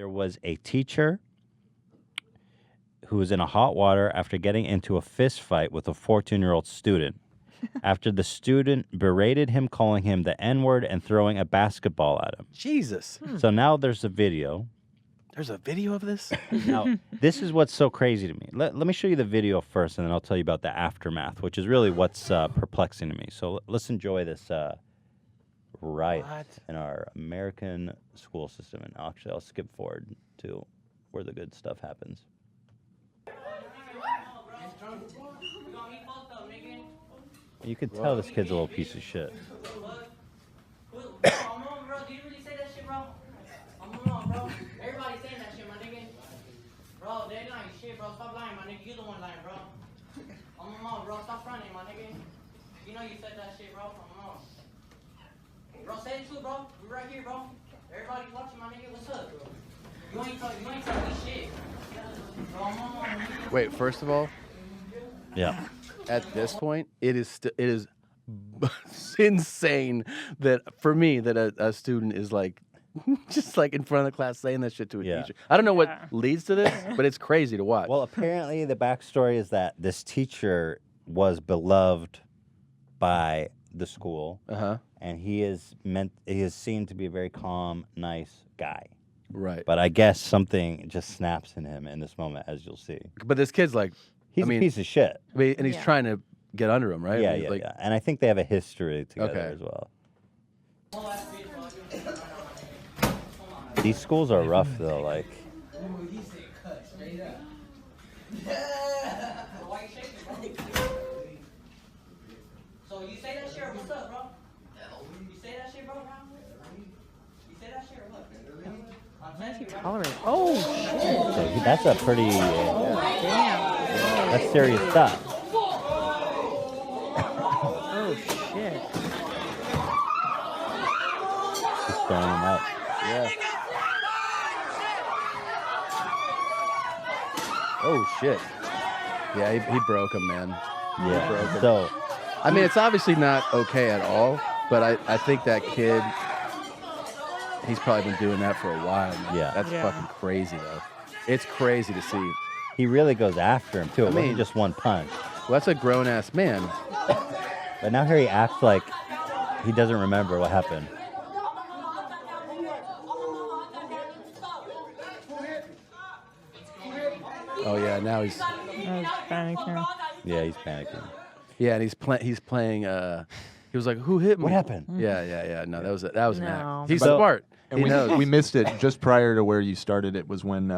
There was a teacher who was in a hot water after getting into a fist fight with a 14-year-old student. After the student berated him, calling him the N-word and throwing a basketball at him. Jesus. So now there's a video. There's a video of this? Now, this is what's so crazy to me. Let me show you the video first, and then I'll tell you about the aftermath, which is really what's perplexing to me. So let's enjoy this riot in our American school system. And actually, I'll skip forward to where the good stuff happens. You can tell this kid's a little piece of shit. Everybody's saying that shit, my nigga. Bro, they lying shit, bro. Stop lying, my nigga. You the one lying, bro. I'm a mom, bro. Stop fronting, my nigga. You know you said that shit, bro. I'm a mom. Bro, say it too, bro. We right here, bro. Everybody's watching, my nigga. What's up, bro? You ain't telling me shit. Bro, I'm a mom, nigga. Wait, first of all, yeah. At this point, it is insane that for me that a student is like just like in front of the class saying that shit to a teacher. I don't know what leads to this, but it's crazy to watch. Well, apparently the backstory is that this teacher was beloved by the school, and he is seen to be a very calm, nice guy. Right. But I guess something just snaps in him in this moment, as you'll see. But this kid's like, he's a piece of shit. I mean, and he's trying to get under him, right? Yeah, I mean, yeah. And I think they have a history together as well. These schools are rough, though. Like, So you say that shit or what's up, bro? You say that shit, bro? You say that shit or what? Why is he tolerating? Oh, shit. so that's a pretty... that's serious stuff. Oh, shit. He's throwing him up. Yeah. Oh, shit. Yeah, he broke him, man. Yeah. He broke him. So, I mean, it's obviously not okay at all, but I think that kid, he's probably been doing that for a while now. Yeah. That's fucking crazy, though. It's crazy to see. He really goes after him, too. It wasn't just one punch. Well, that's a grown-ass man. But now here he acts like he doesn't remember what happened. Oh, yeah, now he's... panicking. Yeah, he's panicking. Yeah, and he's playing, he was like, who hit me? What happened? Yeah. No, that was an No. act. He's smart. And we missed it just prior to where you started. It was when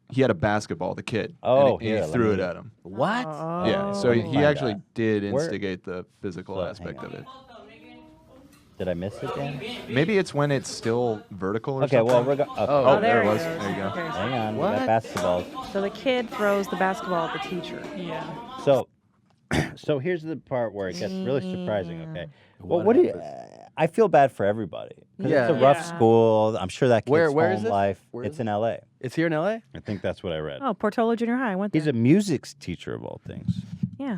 he had a basketball, the kid. Oh, and he threw it at him. What? Yeah, so he actually did instigate the physical So, aspect of it. Did I miss it, Dan? Maybe it's when it's still vertical or Okay, something. well, we're going... Oh, there it he was. goes. There you go. Okay. Hang on, we got basketballs. So the kid throws the basketball at the teacher. Yeah. So here's the part where it gets really surprising, okay? Well, what do you... I feel bad for everybody. 'Cause Yeah. It's a rough school. I'm sure that kid's Where home is this? life. Where It's is in L.A. It's here in L.A.? I think that's what I read. Oh, Portola Junior High. I went there. He's a music teacher of all things. Yeah.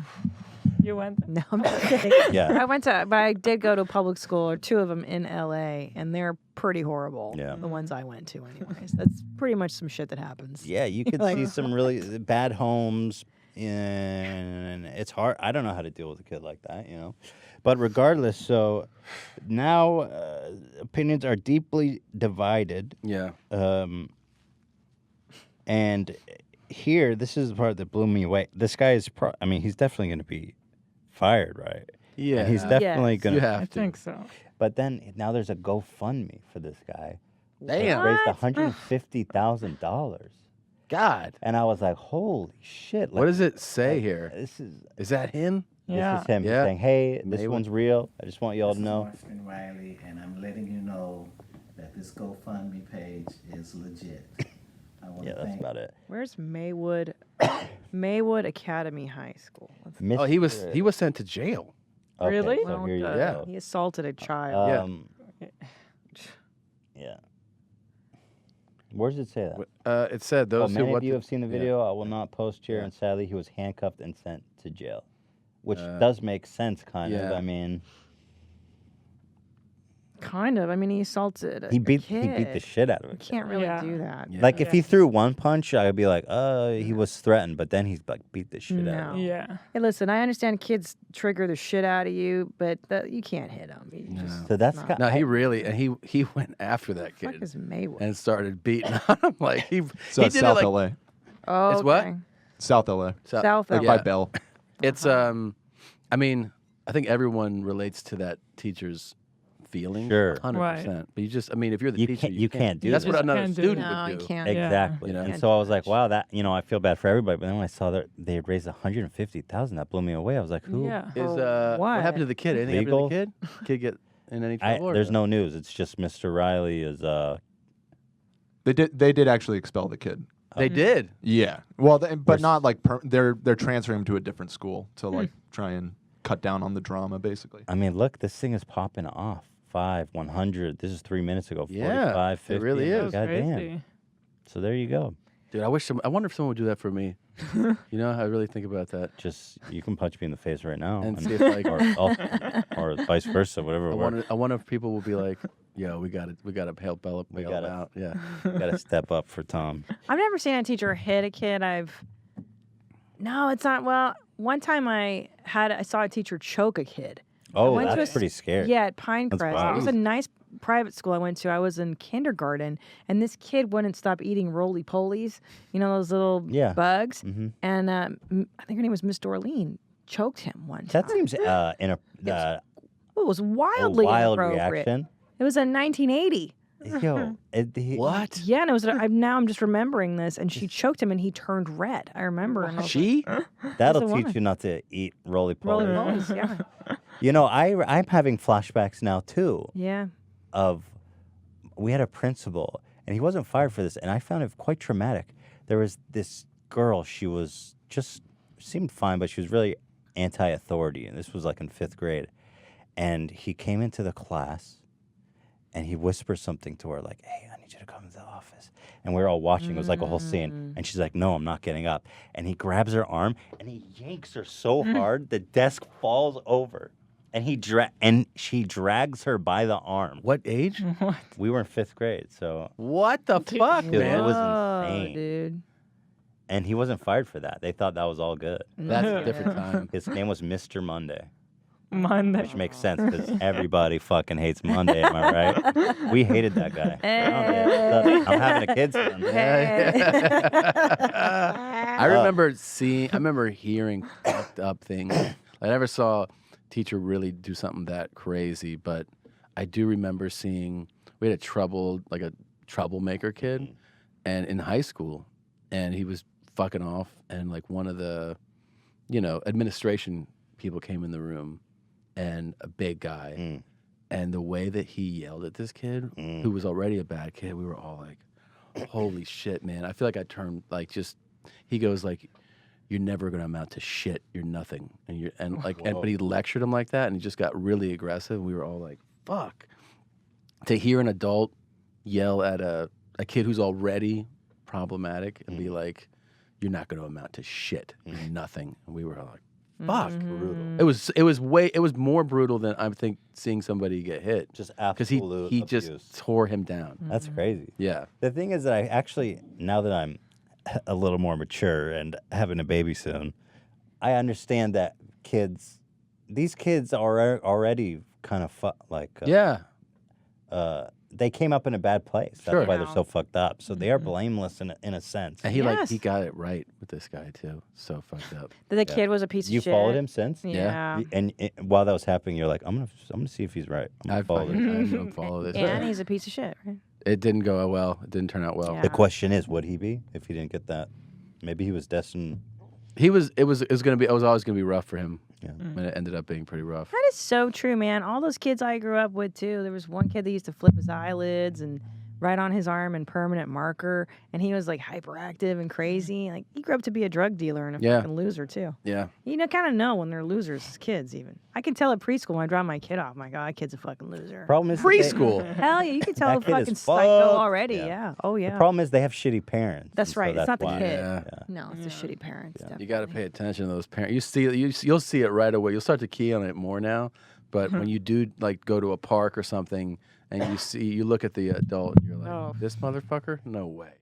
You went. No, I'm just kidding. Yeah. I went to, but I did go to a public school, or two of them in LA, and they're pretty horrible. Yeah. The ones I went to, anyways. That's pretty much some shit that happens. Yeah, you could Like- see some really bad homes, and it's hard. I don't know how to deal with a kid like that, you know. But regardless, so now opinions are deeply divided. Yeah. And here, this is the part that blew me away. This guy is, he's definitely going to be fired, right? Yeah. And he's definitely Yes. going You to. have I to. think so. But then now there's a GoFundMe for this guy. Damn. Raised $150,000. God. And I was like, holy shit. What does it say here? This Is that him? Yeah. is him. He's Yeah. saying, hey, this Mayweather. one's real. I just want y'all to know. This is Marshman Riley, and I'm letting you know that this GoFundMe page is legit. I want Yeah, to that's thank about it. Where's Maywood? Maywood Academy High School. Oh, he was sent to jail. Okay, Really? So Well, here you good. Yeah. go. He assaulted a child. Yeah. Where does it say that? It said those who many want of you to- have seen the yeah. video. I will not post here. Yeah. And sadly, he was handcuffed and sent to jail, which does make sense, kind of. yeah. I mean, Kind of. I mean, he assaulted a He beat kid. the shit out of You it. can't really Yeah. do that. Yeah. Like if he threw one punch, I'd be like, he was threatened, but then he's like beat the shit out of No. him. Yeah. Hey, listen, I understand kids trigger the shit out of you, but you can't hit them. You just, So that's not. No, he really, and he went after that fuck kid is Mayweather? and started beating on him. Like he So did South it like LA. Oh, It's what? okay. South LA. South Like LA. by Bell. It's I mean, I think everyone relates to that teacher's feelings. Sure. 100%. But you just, I mean, if you're the You teacher, you can't do That's that. what another can't do student it. No, would you do. can't. Exactly. You know? And so I was like, wow, that I feel bad for everybody. But then when I saw that they had raised 150,000, that blew me away. I was like, who? Yeah. Is For what happened to what? the kid? Anything Legal? happened to the kid? Kid get in any trouble? or There's no news. It's just Mr. Riley is They did actually expel the kid. They did. Yeah. Well, but There's- not like they're transferring him to a different school to like try and cut down on the drama, basically. I mean, look, this thing is popping off. 5, 100. This is 3 minutes ago. 45, Yeah, it 50. really That is. was God damn. crazy. So there you go. Dude, I wonder if someone would do that for me. You know, I really think about that. Just you can punch me in the face right now, And see if, like- or vice versa, whatever. I wonder if people will be like, "Yo, we got to help bail him gotta- out." Yeah. Got to step up for Tom. I've never seen a teacher hit a kid. No, it's not. Well, one time I saw a teacher choke a kid. Oh, went to that's a pretty scary. Yeah, at Pinecrest. That's It was a nice private school I went to. I was in kindergarten, and this kid wouldn't stop eating roly-polies, you know, those little Yeah. bugs. Mhm. And I think her name was Miss Dorleen. Choked him one time. That seems it was a wildly wild inappropriate. reaction. It was in 1980. Yo, What? Yeah, and it was. Now I'm just remembering this, and she choked him, and he turned red. I remember. And I was She? That'll That's a teach woman. you not to eat roly like, poly. roly-polies, yeah, You know, I'm having flashbacks now too yeah. of we had a principal and he wasn't fired for this, and I found it quite traumatic. There was this girl. She was just seemed fine, but she was really anti-authority, and this was like in 5th grade. And he came into the class, and he whispered something to her like, "Hey, I need you to come to the office." And we were all watching. It was like a whole scene. And she's like, "No, I'm not getting up." And he grabs her arm and he yanks her so hard the desk falls over. And she drags her by the arm. What age? What? We were in 5th grade, so What the fuck, Dude, man? it was Whoa, insane. dude. and he wasn't fired for that. They thought that was all good. That's a different time. His name was Mr. Monday, Monday. which makes sense because everybody fucking hates Monday. Am I right? We hated that guy. I'm having a kid soon. I remember hearing fucked up things. I never saw a teacher really do something that crazy, but I do remember seeing we had a troublemaker kid, and in high school, and he was fucking off, and like one of the, administration people came in the room, and a big guy, and the way that he yelled at this kid, who was already a bad kid, we were all like, holy shit, man. I feel like I turned like just, he goes like, you're never gonna amount to shit. You're nothing. But he lectured him like that, and he just got really aggressive. And we were all like, fuck. To hear an adult yell at a kid who's already problematic and be like, you're not gonna amount to shit. You're nothing. And we were all like, fuck. Brutal. It was more brutal than I think seeing somebody get hit. Just Because absolute he abuse. just tore him down. That's crazy. Yeah. The thing is that I actually, now that I'm a little more mature and having a baby soon, I understand that these kids are already kind of Yeah. they came up in a bad place. That's Sure. why they're so fucked up. So they are blameless in a sense. And Yes. he got it right with this guy too. So fucked up. The kid was a piece You of shit. followed him since? Yeah. And while that was happening, you're like, I'm gonna see if he's right. I'm I gonna follow this. don't follow this. And he's a piece of shit, right? It didn't go well. It didn't turn out well. Yeah. The question is, would he be if he didn't get that? Maybe he was destined. It was always gonna be rough for him. Yeah. And it ended up being pretty rough. That is so true, man. All those kids I grew up with too. There was one kid that used to flip his eyelids and write on his arm in permanent marker, and he was like hyperactive and crazy. Like he grew up to be a drug dealer and a Yeah. fucking loser too. Yeah. You kind of know when they're losers as kids. Even I can tell at preschool when I drop my kid off. My God, that kid's a fucking loser. Problem is Preschool. Hell yeah, you can tell That a kid is fucking psycho fucked. already. Yeah. Yeah. Oh yeah. The problem is they have shitty parents. That's and so right. It's not the why. kid. Yeah. No, it's the shitty parents. You got to pay attention to those parents. You'll see it right away. You'll start to key on it more now. but when you do like go to a park or something and you look at the adult and you're like, Oh. this motherfucker? No way.